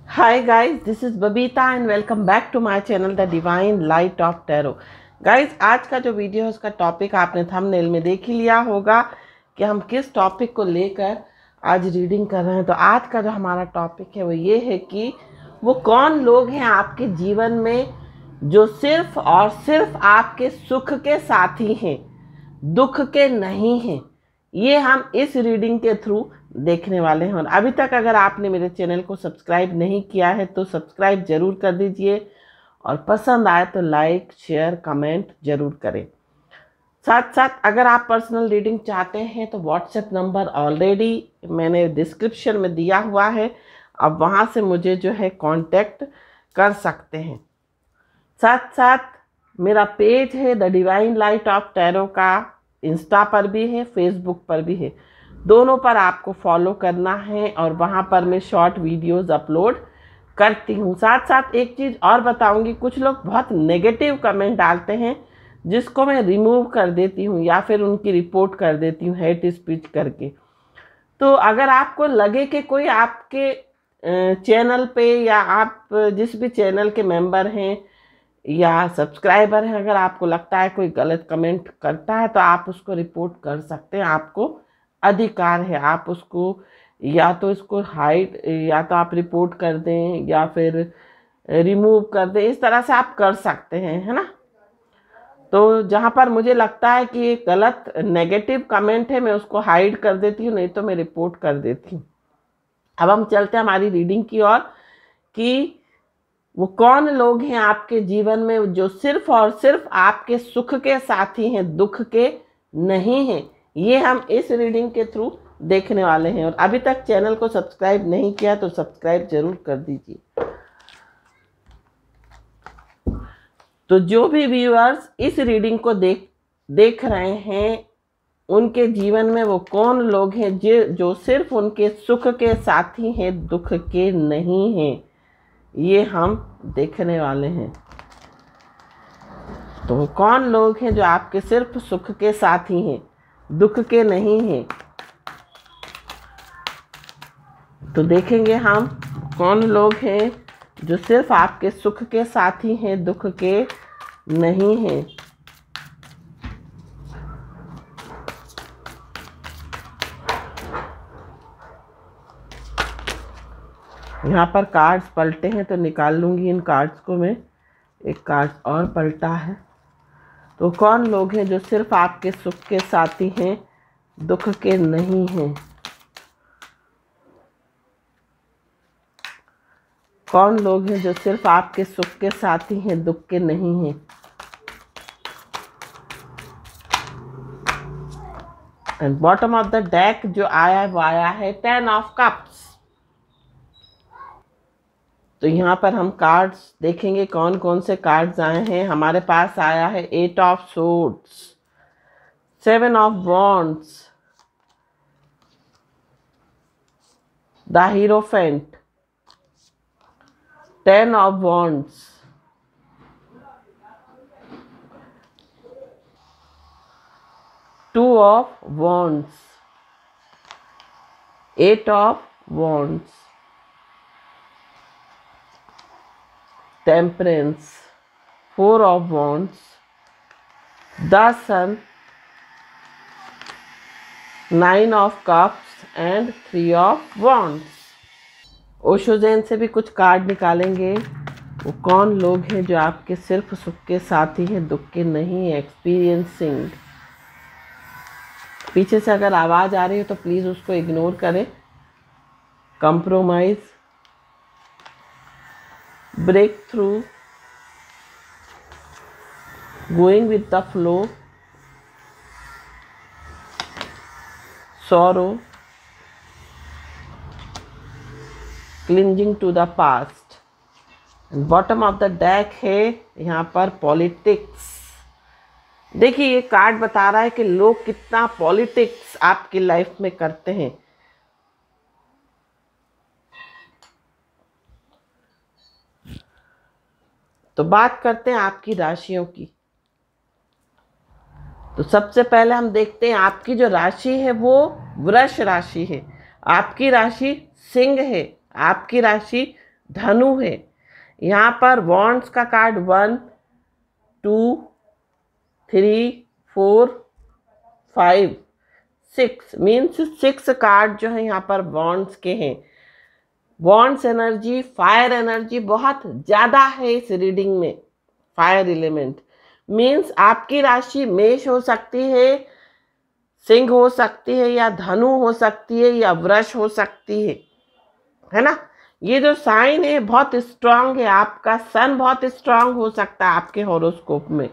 Hi guys, this is Babita and welcome back to my channel The Divine Light of Tarot। Guys आज का जो video है उसका topic आपने thumbnail में देख ही लिया होगा कि हम किस टॉपिक को लेकर आज रीडिंग कर रहे हैं। तो आज का जो हमारा टॉपिक है वो ये है कि वो कौन लोग हैं आपके जीवन में जो सिर्फ और सिर्फ आपके सुख के साथी हैं, दुख के नहीं हैं। ये हम इस रीडिंग के थ्रू देखने वाले हैं। और अभी तक अगर आपने मेरे चैनल को सब्सक्राइब नहीं किया है तो सब्सक्राइब ज़रूर कर दीजिए और पसंद आए तो लाइक शेयर कमेंट ज़रूर करें। साथ साथ अगर आप पर्सनल रीडिंग चाहते हैं तो व्हाट्सएप नंबर ऑलरेडी मैंने डिस्क्रिप्शन में दिया हुआ है, आप वहाँ से मुझे जो है कांटेक्ट कर सकते हैं। साथ साथ मेरा पेज है the divine light of tarot का, इंस्टा पर भी है, फेसबुक पर भी है, दोनों पर आपको फॉलो करना है और वहाँ पर मैं शॉर्ट वीडियोस अपलोड करती हूँ। साथ साथ एक चीज़ और बताऊँगी, कुछ लोग बहुत नेगेटिव कमेंट डालते हैं जिसको मैं रिमूव कर देती हूँ या फिर उनकी रिपोर्ट कर देती हूँ हेट स्पीच करके। तो अगर आपको लगे कि कोई आपके चैनल पे या आप जिस भी चैनल के मेंबर हैं या सब्सक्राइबर हैं, अगर आपको लगता है कोई गलत कमेंट करता है तो आप उसको रिपोर्ट कर सकते हैं, आपको अधिकार है। आप उसको या तो इसको हाइड या तो आप रिपोर्ट कर दें या फिर रिमूव कर दें, इस तरह से आप कर सकते हैं, है ना। तो जहाँ पर मुझे लगता है कि ये गलत नेगेटिव कमेंट है मैं उसको हाइड कर देती हूँ, नहीं तो मैं रिपोर्ट कर देती हूँ। अब हम चलते हैं हमारी रीडिंग की ओर कि वो कौन लोग हैं आपके जीवन में जो सिर्फ और सिर्फ आपके सुख के साथी हैं, दुख के नहीं हैं। ये हम इस रीडिंग के थ्रू देखने वाले हैं। और अभी तक चैनल को सब्सक्राइब नहीं किया तो सब्सक्राइब जरूर कर दीजिए। तो जो भी व्यूअर्स इस रीडिंग को देख रहे हैं उनके जीवन में वो कौन लोग हैं जो सिर्फ उनके सुख के साथी हैं, दुख के नहीं हैं, ये हम देखने वाले हैं। तो कौन लोग हैं जो आपके सिर्फ सुख के साथी हैं, दुख के नहीं हैं। तो देखेंगे हम कौन लोग हैं जो सिर्फ आपके सुख के साथी हैं, दुख के नहीं हैं। यहाँ पर कार्ड्स पलटे हैं तो निकाल लूँगी इन कार्ड्स को मैं। एक कार्ड और पलटा है। तो कौन लोग हैं जो सिर्फ आपके सुख के साथी हैं, दुख के नहीं हैं। कौन लोग हैं जो सिर्फ आपके सुख के साथी हैं, दुख के नहीं हैं। And bottom of the deck जो आया है वो आया है 10 ऑफ कप्स। तो यहाँ पर हम कार्ड्स देखेंगे कौन कौन से कार्ड्स आए हैं। हमारे पास आया है 8 of swords, 7 of wands, the hierophant, 10 of wands, 2 of wands, 8 of wands, temperance, 4 of wands, the sun, 9 of cups and 3 of wands. Osho Jain से भी कुछ कार्ड निकालेंगे। वो कौन लोग हैं जो आपके सिर्फ सुख के साथी हैं, दुख के नहीं। एक्सपीरियंसिंग, पीछे से अगर आवाज़ आ रही है तो प्लीज़ उसको इग्नोर करें। Compromise, breakthrough, going with the flow, sorrow, clinging to the past. Bottom of the deck है यहाँ पर पॉलिटिक्स। देखिए ये कार्ड बता रहा है कि लोग कितना पॉलिटिक्स आपकी लाइफ में करते हैं। तो बात करते हैं आपकी राशियों की। तो सबसे पहले हम देखते हैं आपकी जो राशि है वो वृष राशि है, आपकी राशि सिंह है, आपकी राशि धनु है। यहाँ पर वॉन्ड्स का कार्ड 1 2 3 4 5 6 मीन्स 6 कार्ड जो है यहाँ पर वॉन्ड्स के हैं। वॉन्ड्स एनर्जी, फायर एनर्जी बहुत ज़्यादा है इस रीडिंग में। फायर एलिमेंट मीन्स आपकी राशि मेष हो सकती है, सिंह हो सकती है, या धनु हो सकती है, या वृष हो सकती है ना। ये जो साइन है बहुत स्ट्रांग है, आपका सन बहुत स्ट्रांग हो सकता है आपके हॉरोस्कोप में।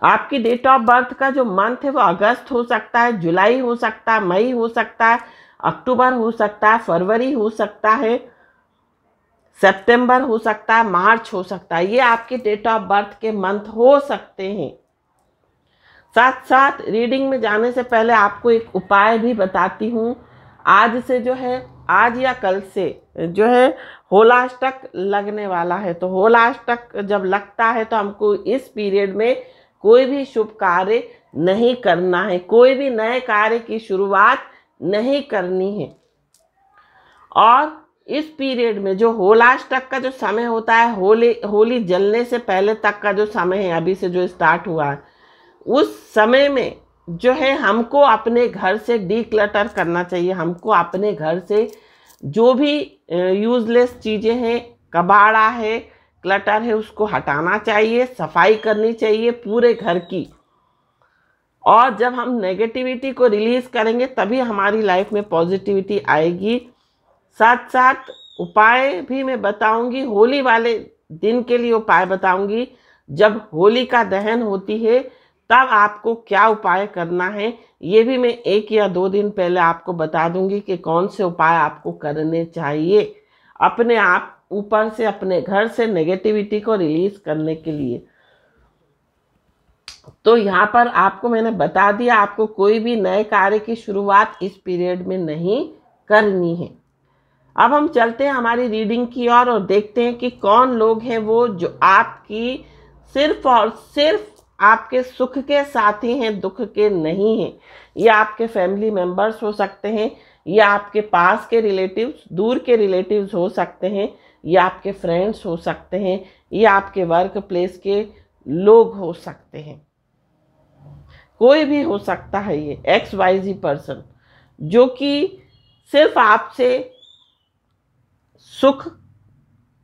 आपकी डेट ऑफ बर्थ का जो मंथ है वो अगस्त हो सकता है, जुलाई हो सकता है, मई हो सकता है, अक्टूबर हो सकता है, फरवरी हो सकता है, सितंबर हो सकता है, मार्च हो सकता है। ये आपके डेट ऑफ बर्थ के मंथ हो सकते हैं। साथ साथ रीडिंग में जाने से पहले आपको एक उपाय भी बताती हूँ। आज से जो है, आज या कल से जो है होलाष्टक लगने वाला है। तो होलाष्टक जब लगता है तो हमको इस पीरियड में कोई भी शुभ कार्य नहीं करना है, कोई भी नए कार्य की शुरुआत नहीं करनी है। और इस पीरियड में जो होलाष्टक का जो समय होता है, होली जलने से पहले तक का जो समय है, अभी से जो स्टार्ट हुआ है, उस समय में जो है हमको अपने घर से डीक्लटर करना चाहिए। हमको अपने घर से जो भी यूजलेस चीज़ें हैं, कबाड़ा है, क्लटर है, उसको हटाना चाहिए, सफाई करनी चाहिए पूरे घर की। और जब हम नेगेटिविटी को रिलीज करेंगे तभी हमारी लाइफ में पॉजिटिविटी आएगी। साथ साथ उपाय भी मैं बताऊंगी, होली वाले दिन के लिए उपाय बताऊंगी। जब होलिका दहन होती है तब आपको क्या उपाय करना है, ये भी मैं 1 या 2 दिन पहले आपको बता दूंगी कि कौन से उपाय आपको करने चाहिए अपने आप ऊपर से, अपने घर से नेगेटिविटी को रिलीज करने के लिए। तो यहाँ पर आपको मैंने बता दिया, आपको कोई भी नए कार्य की शुरुआत इस पीरियड में नहीं करनी है। अब हम चलते हैं हमारी रीडिंग की ओर और देखते हैं कि कौन लोग हैं वो जो आपकी सिर्फ और सिर्फ आपके सुख के साथी हैं, दुख के नहीं हैं। ये आपके फैमिली मेंबर्स हो सकते हैं, या आपके पास के रिलेटिव्स, दूर के रिलेटिव्स हो सकते हैं, या आपके फ्रेंड्स हो सकते हैं, या आपके वर्क प्लेस के लोग हो सकते हैं। कोई भी हो सकता है ये XYZ पर्सन जो कि सिर्फ आपसे सुख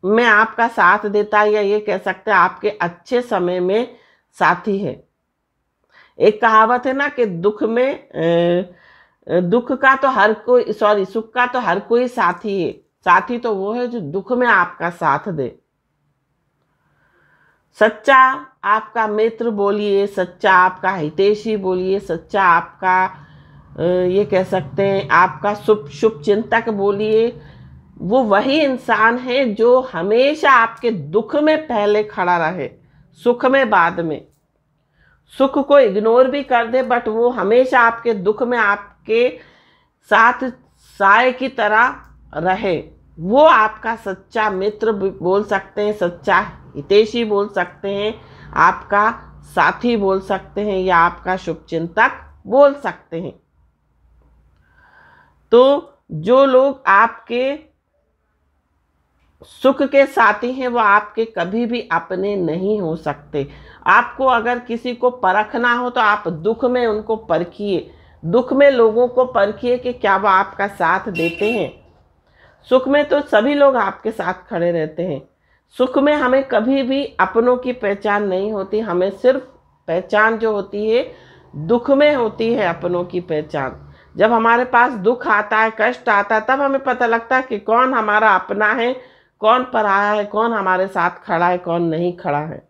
में आपका साथ देता है, या ये कह सकते हैं आपके अच्छे समय में साथी है। एक कहावत है ना कि दुख का तो हर कोई, सॉरी, सुख का तो हर कोई साथी है, साथी तो वो है जो दुख में आपका साथ दे। सच्चा आपका मित्र बोलिए, सच्चा आपका हितैषी बोलिए, सच्चा आपका ये कह सकते हैं आपका शुभ चिंतक बोलिए, वो वही इंसान है जो हमेशा आपके दुख में पहले खड़ा रहे, सुख में बाद में। सुख को इग्नोर भी कर दे बट वो हमेशा आपके दुख में आपके साथ साए की तरह रहे। वो आपका सच्चा मित्र बोल सकते हैं, सच्चा हितैषी बोल सकते हैं, आपका साथी बोल सकते हैं, या आपका शुभचिंतक बोल सकते हैं। तो जो लोग आपके सुख के साथी हैं वो आपके कभी भी अपने नहीं हो सकते। आपको अगर किसी को परखना हो तो आप दुख में उनको परखिए, दुख में लोगों को परखिए कि क्या वो आपका साथ देते हैं। सुख में तो सभी लोग आपके साथ खड़े रहते हैं। सुख में हमें कभी भी अपनों की पहचान नहीं होती, हमें सिर्फ पहचान जो होती है दुख में होती है, अपनों की पहचान। जब हमारे पास दुख आता है, कष्ट आता है, तब हमें पता लगता है कि कौन हमारा अपना है, कौन पराया है, कौन हमारे साथ खड़ा है, कौन नहीं खड़ा है।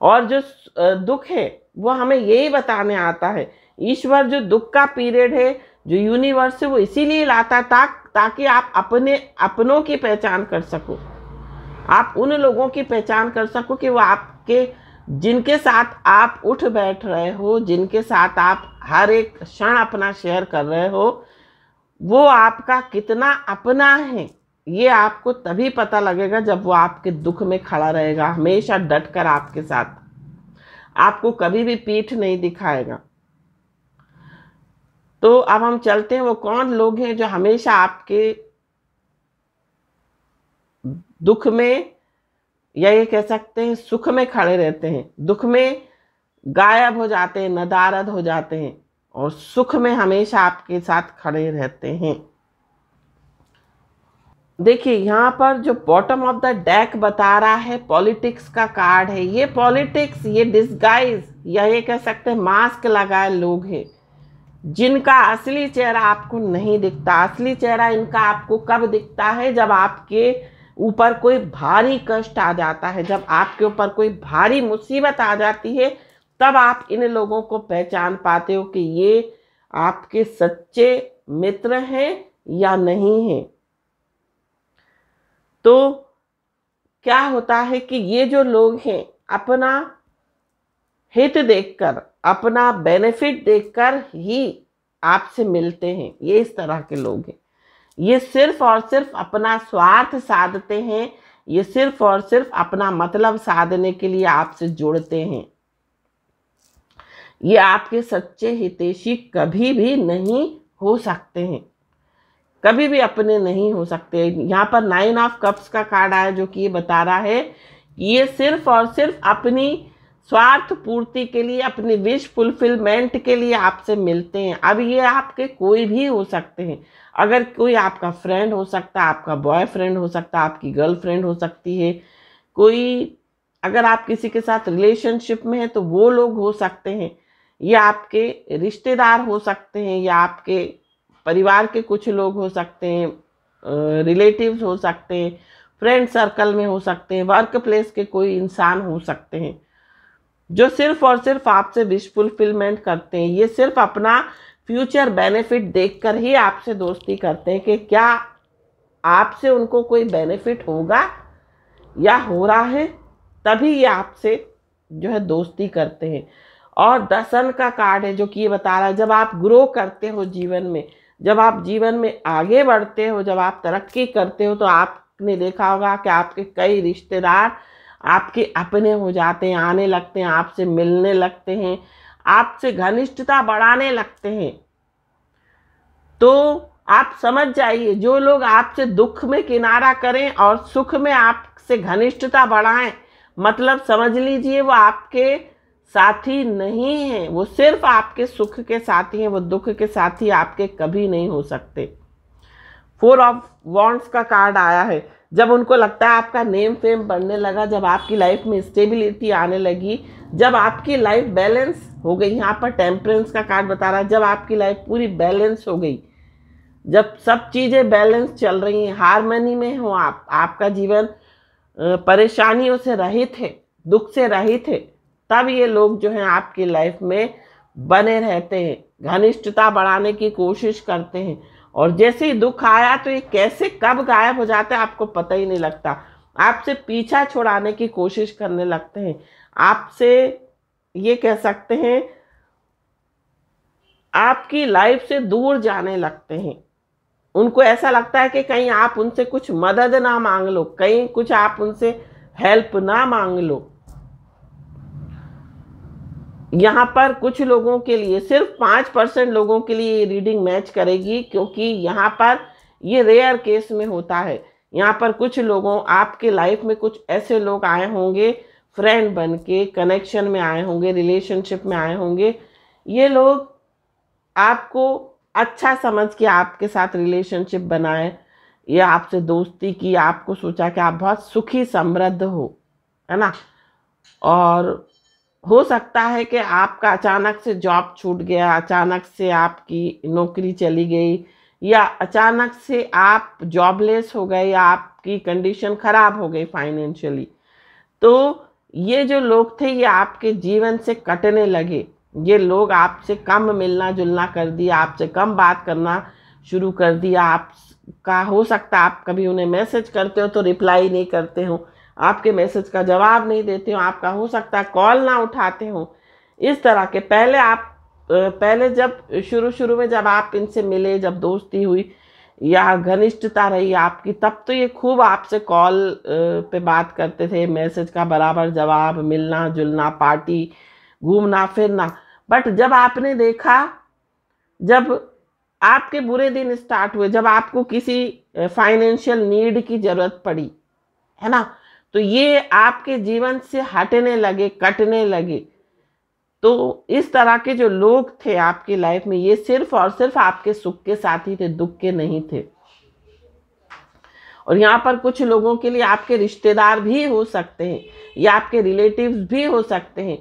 और जो दुख है वो हमें यही बताने आता है। ईश्वर जो दुख का पीरियड है, जो यूनिवर्स है, वो इसीलिए लाता है ताकि आप अपनों की पहचान कर सको, आप उन लोगों की पहचान कर सको कि वो आपके, जिनके साथ आप उठ बैठ रहे हो, जिनके साथ आप हर एक क्षण अपना शेयर कर रहे हो, वो आपका कितना अपना है। ये आपको तभी पता लगेगा जब वो आपके दुख में खड़ा रहेगा, हमेशा डट कर आपके साथ। आपको कभी भी पीठ नहीं दिखाएगा। तो अब हम चलते हैं, वो कौन लोग हैं जो हमेशा आपके दुख में, या ये कह सकते हैं सुख में खड़े रहते हैं। दुख में गायब हो जाते हैं, नदारद हो जाते हैं, और सुख में हमेशा आपके साथ खड़े रहते हैं। देखिए यहाँ पर जो बॉटम ऑफ द डेक बता रहा है, पॉलिटिक्स का कार्ड है। ये पॉलिटिक्स, ये डिस्गाइज, या ये कह सकते हैं मास्क लगाए लोग हैं, जिनका असली चेहरा आपको नहीं दिखता। असली चेहरा इनका आपको कब दिखता है? जब आपके ऊपर कोई भारी कष्ट आ जाता है, जब आपके ऊपर कोई भारी मुसीबत आ जाती है, तब आप इन लोगों को पहचान पाते हो कि ये आपके सच्चे मित्र हैं या नहीं हैं। तो क्या होता है कि ये जो लोग हैं अपना हित देखकर, अपना बेनिफिट देखकर ही आपसे मिलते हैं। ये इस तरह के लोग हैं। ये सिर्फ और सिर्फ अपना स्वार्थ साधते हैं। ये सिर्फ और सिर्फ अपना मतलब साधने के लिए आपसे जुड़ते हैं। ये आपके सच्चे हितैषी कभी भी नहीं हो सकते हैं, कभी भी अपने नहीं हो सकते। यहाँ पर 9 ऑफ कप्स का कार्ड आया, जो कि ये बता रहा है कि ये सिर्फ और सिर्फ अपनी स्वार्थ पूर्ति के लिए, अपनी विश फुलफिलमेंट के लिए आपसे मिलते हैं। अब ये आपके कोई भी हो सकते हैं। अगर कोई आपका फ्रेंड हो सकता है, आपका बॉयफ्रेंड हो सकता है, आपकी गर्लफ्रेंड हो सकती है, कोई अगर आप किसी के साथ रिलेशनशिप में हैं तो वो लोग हो सकते हैं, या आपके रिश्तेदार हो सकते हैं, या आपके परिवार के कुछ लोग हो सकते हैं, रिलेटिव्स हो सकते हैं, फ्रेंड सर्कल में हो सकते हैं, वर्क प्लेस के कोई इंसान हो सकते हैं, जो सिर्फ और सिर्फ आपसे विश फुलफिलमेंट करते हैं। ये सिर्फ अपना फ्यूचर बेनिफिट देखकर ही आपसे दोस्ती करते हैं कि क्या आपसे उनको कोई बेनिफिट होगा या हो रहा है, तभी ये आपसे जो है दोस्ती करते हैं। और 10 का कार्ड है, जो कि ये बता रहा है जब आप ग्रो करते हो जीवन में, जब आप जीवन में आगे बढ़ते हो, जब आप तरक्की करते हो, तो आपने देखा होगा कि आपके कई रिश्तेदार आपके अपने हो जाते हैं, आने लगते हैं, आपसे मिलने लगते हैं, आपसे घनिष्ठता बढ़ाने लगते हैं। तो आप समझ जाइए, जो लोग आपसे दुख में किनारा करें और सुख में आपसे घनिष्ठता बढ़ाएं, मतलब समझ लीजिए वो आपके साथी नहीं हैं, वो सिर्फ आपके सुख के साथी हैं, वो दुख के साथी आपके कभी नहीं हो सकते। 4 ऑफ वॉन्ड्स का कार्ड आया है, जब उनको लगता है आपका नेम फेम बढ़ने लगा, जब आपकी लाइफ में स्टेबिलिटी आने लगी, जब आपकी लाइफ बैलेंस हो गई। यहाँ पर टेम्परेंस का कार्ड बता रहा है जब आपकी लाइफ पूरी बैलेंस हो गई, जब सब चीज़ें बैलेंस चल रही हैं, हार्मनी में हो आप, आपका जीवन परेशानियों से रहित है, दुख से रहित है, तब ये लोग जो हैं आपकी लाइफ में बने रहते हैं, घनिष्ठता बढ़ाने की कोशिश करते हैं। और जैसे ही दुख आया तो ये कैसे कब गायब हो जाते हैं आपको पता ही नहीं लगता। आपसे पीछा छुड़ाने की कोशिश करने लगते हैं, आपसे ये कह सकते हैं आपकी लाइफ से दूर जाने लगते हैं। उनको ऐसा लगता है कि कहीं आप उनसे कुछ मदद ना मांग लो, कहीं कुछ आप उनसे हेल्प ना मांग लो। यहाँ पर कुछ लोगों के लिए, सिर्फ 5% लोगों के लिए ये रीडिंग मैच करेगी, क्योंकि यहाँ पर ये रेयर केस में होता है। यहाँ पर कुछ लोगों, आपके लाइफ में कुछ ऐसे लोग आए होंगे, फ्रेंड बन के कनेक्शन में आए होंगे, रिलेशनशिप में आए होंगे। ये लोग आपको अच्छा समझ के आपके साथ रिलेशनशिप बनाए, या आपसे दोस्ती की, आपको सोचा कि आप बहुत सुखी समृद्ध हो, है ना। और हो सकता है कि आपका अचानक से जॉब छूट गया, अचानक से आपकी नौकरी चली गई, या अचानक से आप जॉबलेस हो गए, या आपकी कंडीशन ख़राब हो गई फाइनेंशियली। तो ये जो लोग थे ये आपके जीवन से कटने लगे। ये लोग आपसे कम मिलना जुलना कर दिया, आपसे कम बात करना शुरू कर दिया। आपका हो सकता है आप कभी उन्हें मैसेज करते हो तो रिप्लाई नहीं करते हो, आपके मैसेज का जवाब नहीं देते हो, आपका हो सकता है कॉल ना उठाते हो। इस तरह के पहले जब शुरू में जब आप इनसे मिले, जब दोस्ती हुई या घनिष्ठता रही आपकी, तब तो ये खूब आपसे कॉल पे बात करते थे, मैसेज का बराबर जवाब, मिलना जुलना, पार्टी घूमना फिरना। बट जब आपने देखा, जब आपके बुरे दिन स्टार्ट हुए, जब आपको किसी फाइनेंशियल नीड की जरूरत पड़ी, है ना, तो ये आपके जीवन से हटने लगे, कटने लगे। तो इस तरह के जो लोग थे आपकी लाइफ में, ये सिर्फ और सिर्फ आपके सुख के साथी थे, दुख के नहीं थे। और यहाँ पर कुछ लोगों के लिए आपके रिश्तेदार भी हो सकते हैं या आपके रिलेटिव्स भी हो सकते हैं।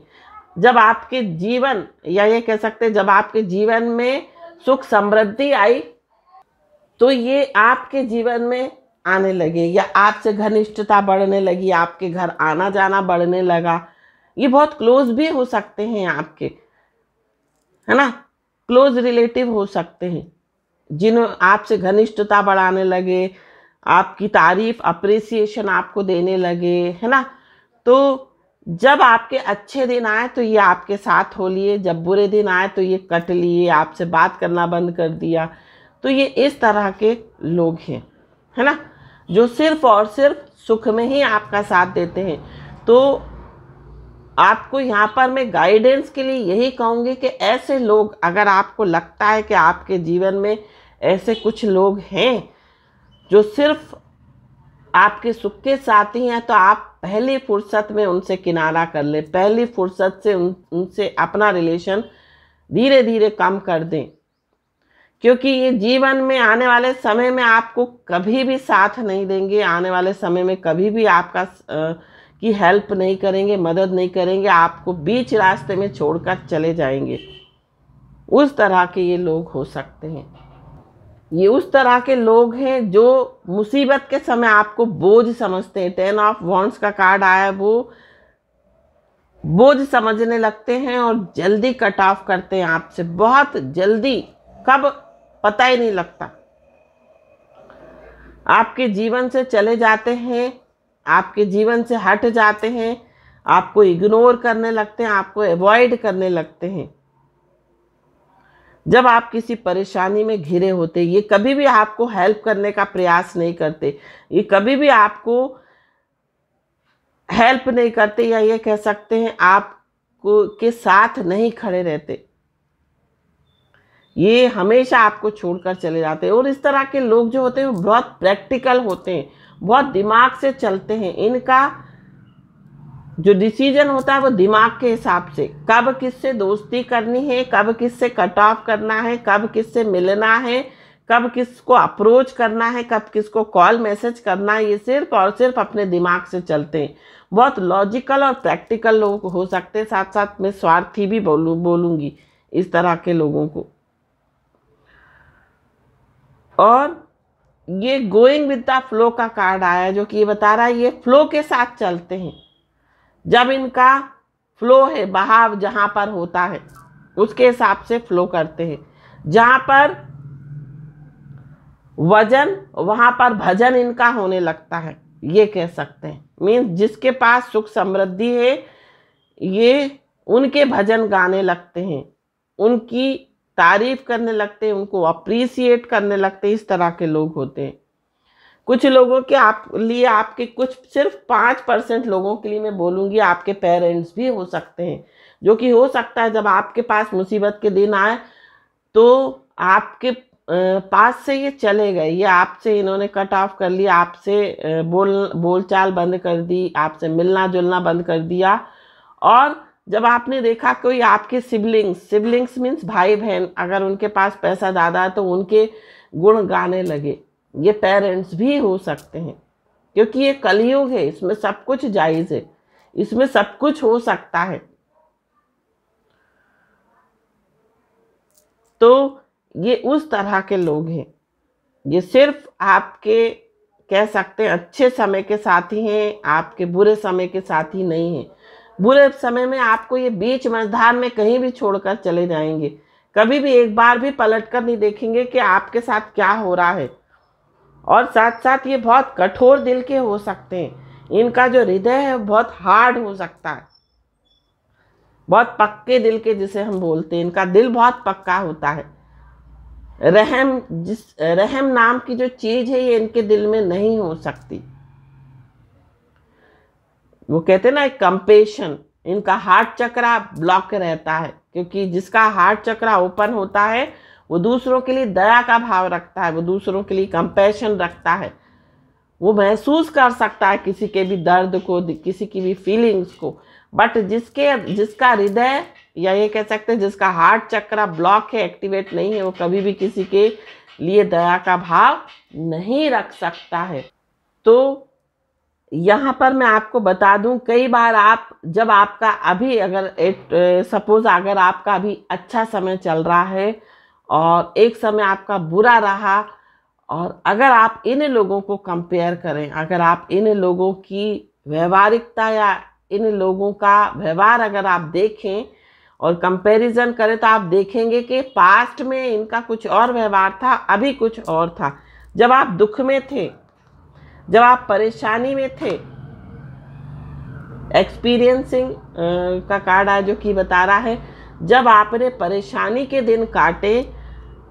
जब आपके जीवन, या ये कह सकते हैं जब आपके जीवन में सुख समृद्धि आई, तो ये आपके जीवन में आने लगे या आपसे घनिष्ठता बढ़ने लगी, आपके घर आना जाना बढ़ने लगा। ये बहुत क्लोज भी हो सकते हैं आपके, है ना, क्लोज रिलेटिव हो सकते हैं, जिन्होंने आपसे घनिष्ठता बढ़ाने लगे, आपकी तारीफ, अप्रिसिएशन आपको देने लगे, है ना। तो जब आपके अच्छे दिन आए तो ये आपके साथ हो लिए, जब बुरे दिन आए तो ये कट लिए, आपसे बात करना बंद कर दिया। तो ये इस तरह के लोग हैं, है ना, जो सिर्फ और सिर्फ सुख में ही आपका साथ देते हैं। तो आपको यहाँ पर मैं गाइडेंस के लिए यही कहूँगी कि ऐसे लोग, अगर आपको लगता है कि आपके जीवन में ऐसे कुछ लोग हैं जो सिर्फ आपके सुख के साथी हैं, तो आप पहली फुर्सत में उनसे किनारा कर ले, पहली फुर्सत से उनसे अपना रिलेशन धीरे धीरे कम कर दें। क्योंकि ये जीवन में आने वाले समय में आपको कभी भी साथ नहीं देंगे, आने वाले समय में कभी भी आपका की हेल्प नहीं करेंगे, मदद नहीं करेंगे, आपको बीच रास्ते में छोड़कर चले जाएंगे। उस तरह के ये लोग हो सकते हैं। ये उस तरह के लोग हैं जो मुसीबत के समय आपको बोझ समझते हैं। 10 ऑफ वॉन्ड्स का कार्ड आया, वो बोझ समझने लगते हैं और जल्दी कट ऑफ करते हैं आपसे, बहुत जल्दी, कब पता ही नहीं लगता। आपके जीवन से चले जाते हैं, आपके जीवन से हट जाते हैं, आपको इग्नोर करने लगते हैं, आपको अवॉइड करने लगते हैं। जब आप किसी परेशानी में घिरे होते, ये कभी भी आपको हेल्प करने का प्रयास नहीं करते, ये कभी भी आपको हेल्प नहीं करते, या ये कह सकते हैं आपको के साथ नहीं खड़े रहते, ये हमेशा आपको छोड़कर चले जाते हैं। और इस तरह के लोग जो होते हैं वो बहुत प्रैक्टिकल होते हैं, बहुत दिमाग से चलते हैं। इनका जो डिसीजन होता है वो दिमाग के हिसाब से, कब किससे दोस्ती करनी है, कब किससे कट ऑफ करना है, कब किससे मिलना है, कब किसको अप्रोच करना है, कब किसको कॉल मैसेज करना है, ये सिर्फ और सिर्फ अपने दिमाग से चलते हैं। बहुत लॉजिकल और प्रैक्टिकल लोग हो सकते हैं। साथ साथ मैं स्वार्थी भी बोलूँगी इस तरह के लोगों को। और ये गोइंग विद द फ्लो का कार्ड आया, जो कि ये बता रहा है ये फ्लो के साथ चलते हैं। जब इनका फ्लो है, बहाव जहाँ पर होता है उसके हिसाब से फ्लो करते हैं। जहाँ पर वजन, वहाँ पर भजन इनका होने लगता है, ये कह सकते हैं। मीन्स जिसके पास सुख समृद्धि है, ये उनके भजन गाने लगते हैं, उनकी तारीफ करने लगते हैं, उनको अप्रिसिएट करने लगते हैं। इस तरह के लोग होते हैं। कुछ लोगों के लिए, आपके कुछ सिर्फ 5% लोगों के लिए मैं बोलूँगी, आपके पेरेंट्स भी हो सकते हैं, जो कि हो सकता है जब आपके पास मुसीबत के दिन आए तो आपके पास से ये चले गए, ये आपसे इन्होंने कट ऑफ कर लिया, आपसे बोलचाल बंद कर दी, आपसे मिलना जुलना बंद कर दिया। और जब आपने देखा कोई आपके सिबलिंग्स मीन्स भाई बहन, अगर उनके पास पैसा ज़्यादा है तो उनके गुण गाने लगे। ये पेरेंट्स भी हो सकते हैं, क्योंकि ये कलयुग है, इसमें सब कुछ जायज़ है, इसमें सब कुछ हो सकता है। तो ये उस तरह के लोग हैं, ये सिर्फ आपके कह सकते हैं अच्छे समय के साथी हैं, आपके बुरे समय के साथी नहीं हैं। बुरे समय में आपको ये बीच मझधार में कहीं भी छोड़कर चले जाएंगे, कभी भी एक बार भी पलटकर नहीं देखेंगे कि आपके साथ क्या हो रहा है। और साथ साथ ये बहुत कठोर दिल के हो सकते हैं, इनका जो हृदय है बहुत हार्ड हो सकता है, बहुत पक्के दिल के जिसे हम बोलते हैं, इनका दिल बहुत पक्का होता है। रहम नाम की जो चीज़ है ये इनके दिल में नहीं हो सकती। वो कहते हैं ना, एक कंपेशन, इनका हार्ट चक्रा ब्लॉक रहता है, क्योंकि जिसका हार्ट चक्रा ओपन होता है वो दूसरों के लिए दया का भाव रखता है, वो दूसरों के लिए कंपैशन रखता है, वो महसूस कर सकता है किसी के भी दर्द को, किसी की भी फीलिंग्स को। बट जिसका हृदय, या ये कह सकते हैं जिसका हार्ट चक्रा ब्लॉक है, एक्टिवेट नहीं है, वो कभी भी किसी के लिए दया का भाव नहीं रख सकता है। तो यहाँ पर मैं आपको बता दूं, कई बार आप जब आपका अभी अगर सपोज अगर आपका अभी अच्छा समय चल रहा है और एक समय आपका बुरा रहा, और अगर आप इन लोगों को कंपेयर करें, अगर आप इन लोगों की व्यवहारिकता या इन लोगों का व्यवहार अगर आप देखें और कंपैरिजन करें, तो आप देखेंगे कि पास्ट में इनका कुछ और व्यवहार था, अभी कुछ और था। जब आप दुख में थे, जब आप परेशानी में थे, एक्सपीरियंसिंग का कार्ड है जो कि बता रहा है, जब आपने परेशानी के दिन काटे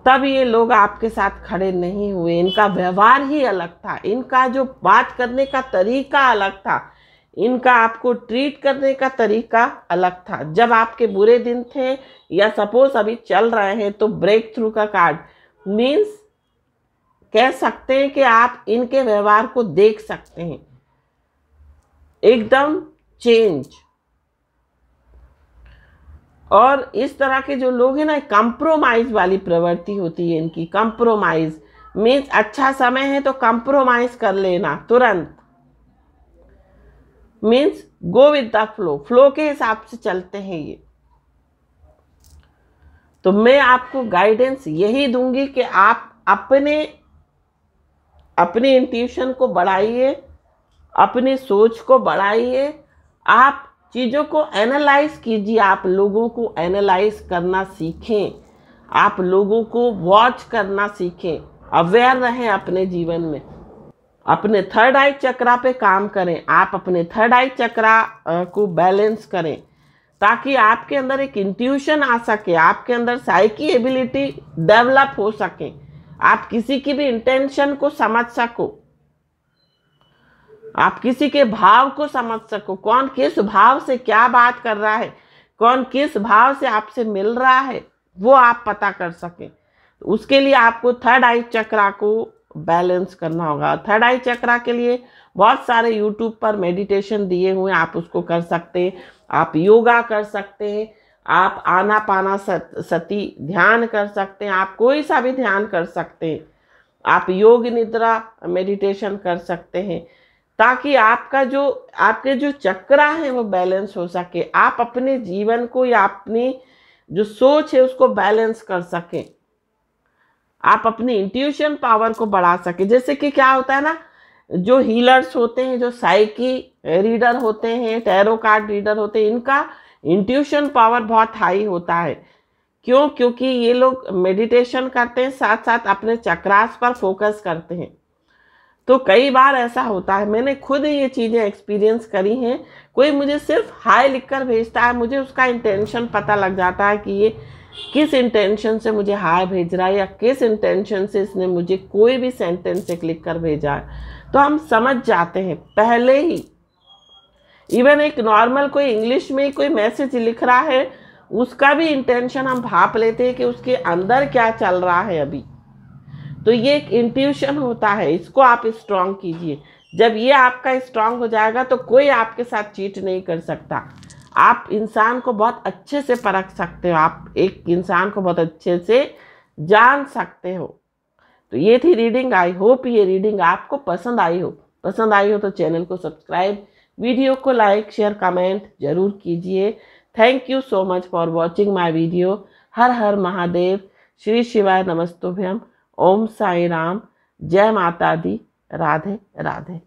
तब ये लोग आपके साथ खड़े नहीं हुए। इनका व्यवहार ही अलग था, इनका जो बात करने का तरीका अलग था, इनका आपको ट्रीट करने का तरीका अलग था। जब आपके बुरे दिन थे या सपोज अभी चल रहे हैं, तो ब्रेक थ्रू का कार्ड मीन्स कह सकते हैं कि आप इनके व्यवहार को देख सकते हैं, एकदम चेंज। और इस तरह के जो लोग हैं ना, कंप्रोमाइज वाली प्रवृत्ति होती है इनकी। कंप्रोमाइज मीन्स अच्छा समय है तो कंप्रोमाइज कर लेना तुरंत, means go with the flow, flow के हिसाब से चलते हैं ये। तो मैं आपको गाइडेंस यही दूंगी कि आप अपने इंट्यूशन को बढ़ाइए, अपनी सोच को बढ़ाइए, आप चीज़ों को एनालाइज कीजिए, आप लोगों को एनालाइज करना सीखें, आप लोगों को वॉच करना सीखें, अवेयर रहें अपने जीवन में, अपने थर्ड आई चक्रा पे काम करें, आप अपने थर्ड आई चक्रा को बैलेंस करें, ताकि आपके अंदर एक इंट्यूशन आ सके, आपके अंदर साइकी एबिलिटी डेवलप हो सके, आप किसी की भी इंटेंशन को समझ सको, आप किसी के भाव को समझ सको, कौन किस भाव से क्या बात कर रहा है, कौन किस भाव से आपसे मिल रहा है, वो आप पता कर सकें। तो उसके लिए आपको थर्ड आई चक्रा को बैलेंस करना होगा। थर्ड आई चक्रा के लिए बहुत सारे यूट्यूब पर मेडिटेशन दिए हुए हैं, आप उसको कर सकते हैं, आप योगा कर सकते हैं, आप आनापाना सती ध्यान कर सकते हैं, आप कोई सा भी ध्यान कर सकते हैं, आप योग निद्रा मेडिटेशन कर सकते हैं, ताकि आपके जो चक्रा है वो बैलेंस हो सके, आप अपने जीवन को या अपनी जो सोच है उसको बैलेंस कर सकें, आप अपनी इंट्यूशन पावर को बढ़ा सकें। जैसे कि क्या होता है ना, जो हीलर्स होते हैं, जो साइकी रीडर होते हैं, टैरो कार्ड रीडर होते हैं, इनका इंट्यूशन पावर बहुत हाई होता है। क्यों? क्योंकि ये लोग मेडिटेशन करते हैं, साथ साथ अपने चक्रास पर फोकस करते हैं। तो कई बार ऐसा होता है, मैंने खुद ये चीज़ें एक्सपीरियंस करी हैं, कोई मुझे सिर्फ हाय लिखकर भेजता है, मुझे उसका इंटेंशन पता लग जाता है कि ये किस इंटेंशन से मुझे हाय भेज रहा है, या किस इंटेंशन से इसने मुझे कोई भी सेंटेंस एक लिख कर भेजा है। तो हम समझ जाते हैं पहले ही। इवन एक नॉर्मल कोई इंग्लिश में कोई मैसेज लिख रहा है, उसका भी इंटेंशन हम भाप लेते हैं कि उसके अंदर क्या चल रहा है अभी। तो ये एक इंट्यूशन होता है, इसको आप स्ट्रांग कीजिए। जब ये आपका स्ट्रांग हो जाएगा तो कोई आपके साथ चीट नहीं कर सकता। आप इंसान को बहुत अच्छे से परख सकते हो, आप एक इंसान को बहुत अच्छे से जान सकते हो। तो ये थी रीडिंग। आई होप ये रीडिंग आपको पसंद आई हो। पसंद आई हो तो चैनल को सब्सक्राइब, वीडियो को लाइक शेयर कमेंट जरूर कीजिए। Thank you so much for watching my video. हर हर महादेव, श्री शिवाय नमस्तुभ्यम, ओम साई राम, जय माता दी, राधे राधे।